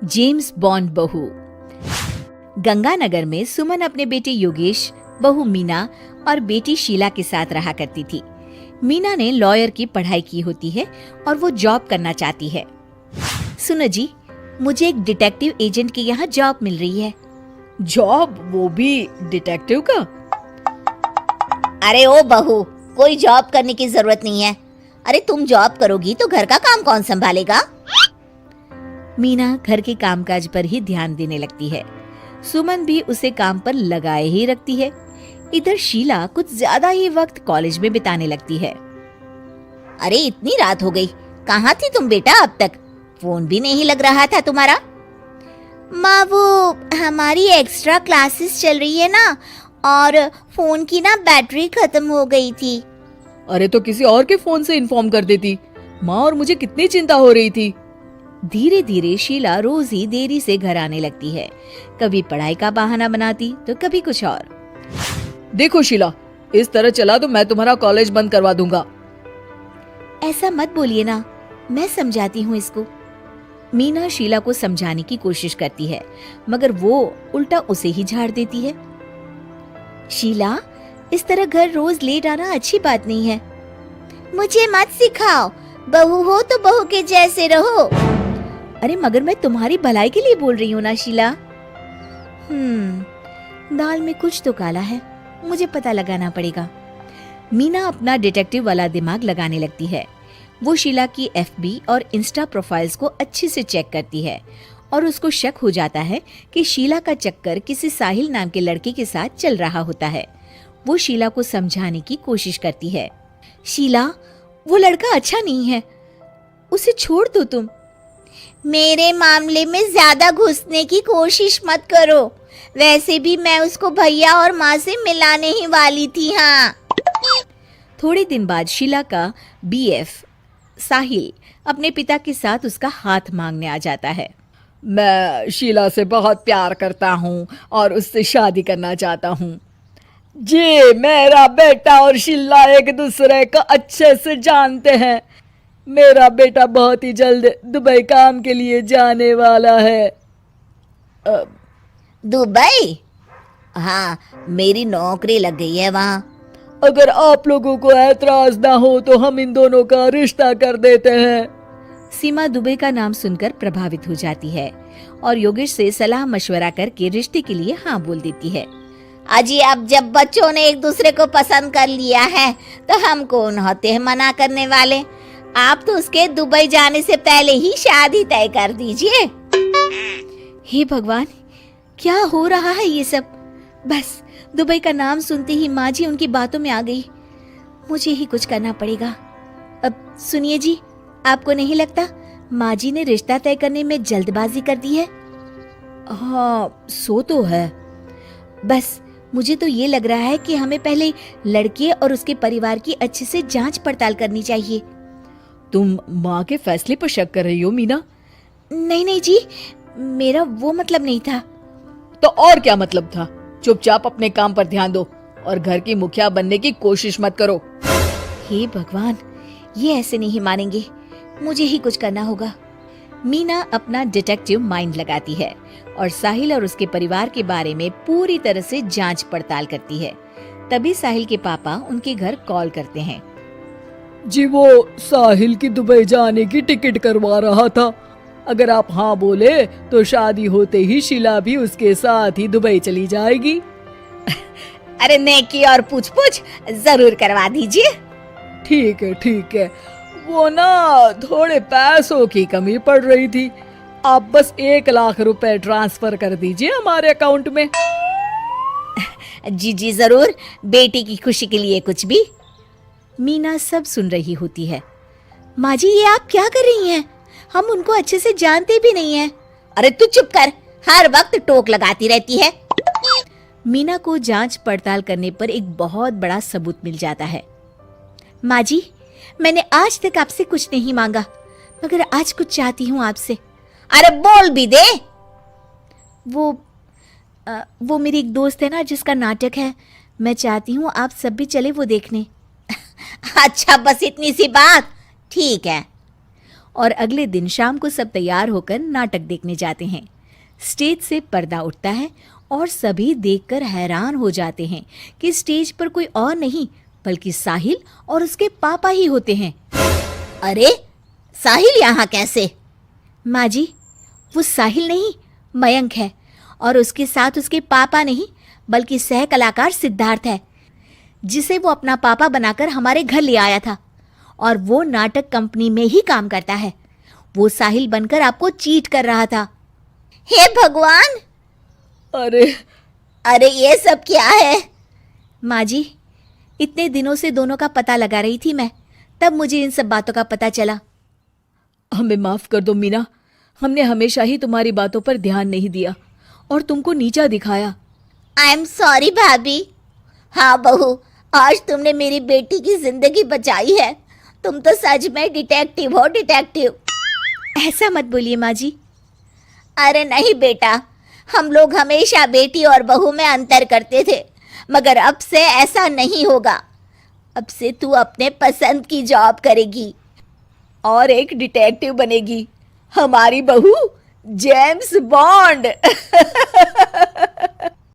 James bond बहू। गंगानगर में सुमन अपने बेटे योगेश, बहू मीना और बेटी शीला के साथ रहा करती थी। मीना ने लॉयर की पढ़ाई की होती है और वो जॉब करना चाहती है। सुनो जी, मुझे एक डिटेक्टिव एजेंट के यहाँ जॉब मिल रही है। जॉब? वो भी डिटेक्टिव का? अरे ओ बहू, कोई जॉब करने की जरूरत नहीं है। अरे तुम जॉब करोगी तो घर का काम कौन संभालेगा? मीना घर के कामकाज पर ही ध्यान देने लगती है। सुमन भी उसे काम पर लगाए ही रखती है। इधर शीला कुछ ज्यादा ही वक्त कॉलेज में बिताने लगती है। अरे इतनी रात हो गई, कहाँ थी तुम बेटा अब तक? फोन भी नहीं लग रहा था तुम्हारा। माँ, वो हमारी एक्स्ट्रा क्लासेस चल रही है ना, और फोन की ना बैटरी खत्म हो गई थी। अरे तो किसी और के फोन से इन्फॉर्म कर देती माँ, और मुझे कितनी चिंता हो रही थी। धीरे धीरे शीला रोज ही देरी से घर आने लगती है। कभी पढ़ाई का बहाना बनाती तो कभी कुछ और। देखो शीला, इस तरह चला तो मैं तुम्हारा कॉलेज बंद करवा दूंगा। ऐसा मत बोलिए ना, मैं समझाती हूँ इसको। मीना शीला को समझाने की कोशिश करती है, मगर वो उल्टा उसे ही झाड़ देती है। शीला, इस तरह घर रोज लेट आना अच्छी बात नहीं है। मुझे मत सिखाओ, बहू हो तो बहू के जैसे रहो। अरे मगर मैं तुम्हारी भलाई के लिए बोल रही हूँ ना शीला। दाल में कुछ तो काला है, मुझे पता लगाना पड़ेगा। मीना अपना डिटेक्टिव वाला दिमाग लगाने लगती है। वो शीला की एफबी और इंस्टा प्रोफाइल्स को अच्छे से चेक करती है और उसको शक हो जाता है कि शीला का चक्कर किसी साहिल नाम के लड़के के साथ चल रहा होता है। वो शीला को समझाने की कोशिश करती है। शीला, वो लड़का अच्छा नहीं है, उसे छोड़ दो तुम। मेरे मामले में ज्यादा घुसने की कोशिश मत करो। वैसे भी मैं उसको भैया और माँ से मिलाने ही वाली थी। हाँ। थोड़े दिन बाद शीला का बीएफ साहिल अपने पिता के साथ उसका हाथ मांगने आ जाता है। मैं शीला से बहुत प्यार करता हूँ और उससे शादी करना चाहता हूँ। जी, मेरा बेटा और शीला एक दूसरे को अच्छे से जानते हैं। मेरा बेटा बहुत ही जल्द दुबई काम के लिए जाने वाला है। दुबई? हाँ, मेरी नौकरी लग गई है वहाँ। अगर आप लोगों को ऐतराज ना हो तो हम इन दोनों का रिश्ता कर देते हैं। सीमा दुबई का नाम सुनकर प्रभावित हो जाती है और योगेश से सलाह मशवरा करके रिश्ते के लिए हाँ बोल देती है। अजी, अब जब बच्चों ने एक दूसरे को पसंद कर लिया है तो हम कौन होते हैं मना करने वाले? आप तो उसके दुबई जाने से पहले ही शादी तय कर दीजिए। हे भगवान, क्या हो रहा है ये सब? बस दुबई का नाम सुनते ही माँ जी उनकी बातों में आ गई। मुझे ही कुछ करना पड़ेगा। अब सुनिए जी, आपको नहीं लगता माँ जी ने रिश्ता तय करने में जल्दबाजी कर दी है? हाँ, सो तो है। बस मुझे तो ये लग रहा है कि हमें पहले लड़के और उसके परिवार की अच्छे से जांच पड़ताल करनी चाहिए। तुम माँ के फैसले पर शक कर रही हो मीना? नहीं नहीं जी, मेरा वो मतलब नहीं था। तो और क्या मतलब था? चुपचाप अपने काम पर ध्यान दो और घर की मुखिया बनने की कोशिश मत करो। हे भगवान, ये ऐसे नहीं मानेंगे, मुझे ही कुछ करना होगा। मीना अपना डिटेक्टिव माइंड लगाती है और साहिल और उसके परिवार के बारे में पूरी तरह से जांच पड़ताल करती है। तभी साहिल के पापा उनके घर कॉल करते हैं। जी, वो साहिल की दुबई जाने की टिकट करवा रहा था। अगर आप हाँ बोले तो शादी होते ही शीला भी उसके साथ ही दुबई चली जाएगी। अरे नेकी और पूछ पूछ जरूर करवा दीजिए। ठीक है, ठीक है। वो ना थोड़े पैसों की कमी पड़ रही थी। आप बस 1 लाख रुपए ट्रांसफर कर दीजिए हमारे अकाउंट में। जी जी जरूर, बेटी की खुशी के लिए कुछ भी। मीना सब सुन रही होती है। माँ जी, ये आप क्या कर रही हैं? हम उनको अच्छे से जानते भी नहीं हैं। अरे तू चुप कर, हर वक्त टोक लगाती रहती है। मीना को जांच पड़ताल करने पर एक बहुत बड़ा सबूत मिल जाता है। माँ जी, मैंने आज तक आपसे कुछ नहीं मांगा, मगर आज कुछ चाहती हूँ आपसे। अरे बोल भी दे। वो मेरी एक दोस्त है ना जिसका नाटक है, मैं चाहती हूँ आप सब भी चले वो देखने। अच्छा, बस इतनी सी बात? ठीक है। और अगले दिन शाम को सब तैयार होकर नाटक देखने जाते हैं। स्टेज से पर्दा उठता है और सभी देखकर हैरान हो जाते हैं कि स्टेज पर कोई और नहीं बल्कि साहिल और उसके पापा ही होते हैं। अरे साहिल यहाँ कैसे? माँ जी, वो साहिल नहीं मयंक है, और उसके साथ उसके पापा नहीं बल्कि सह कलाकार सिद्धार्थ है, जिसे वो अपना पापा बनाकर हमारे घर ले आया था, और वो नाटक कंपनी में ही काम करता है। वो साहिल बनकर आपको चीट कर रहा था। हे भगवान, अरे अरे ये सब क्या है? माँ जी, इतने दिनों से दोनों का पता लगा रही थी मैं, तब मुझे इन सब बातों का पता चला। हमें माफ कर दो मीना, हमने हमेशा ही तुम्हारी बातों पर ध्यान नहीं दिया और तुमको नीचा दिखाया। आई एम सॉरी भाभी। हाँ बहू, आज तुमने मेरी बेटी की जिंदगी बचाई है। तुम तो सच में डिटेक्टिव हो, डिटेक्टिव। ऐसा मत बोलिए माँ जी। अरे नहीं बेटा, हम लोग हमेशा बेटी और बहू में अंतर करते थे, मगर अब से ऐसा नहीं होगा। अब से तू अपने पसंद की जॉब करेगी और एक डिटेक्टिव बनेगी, हमारी बहू जेम्स बॉन्ड।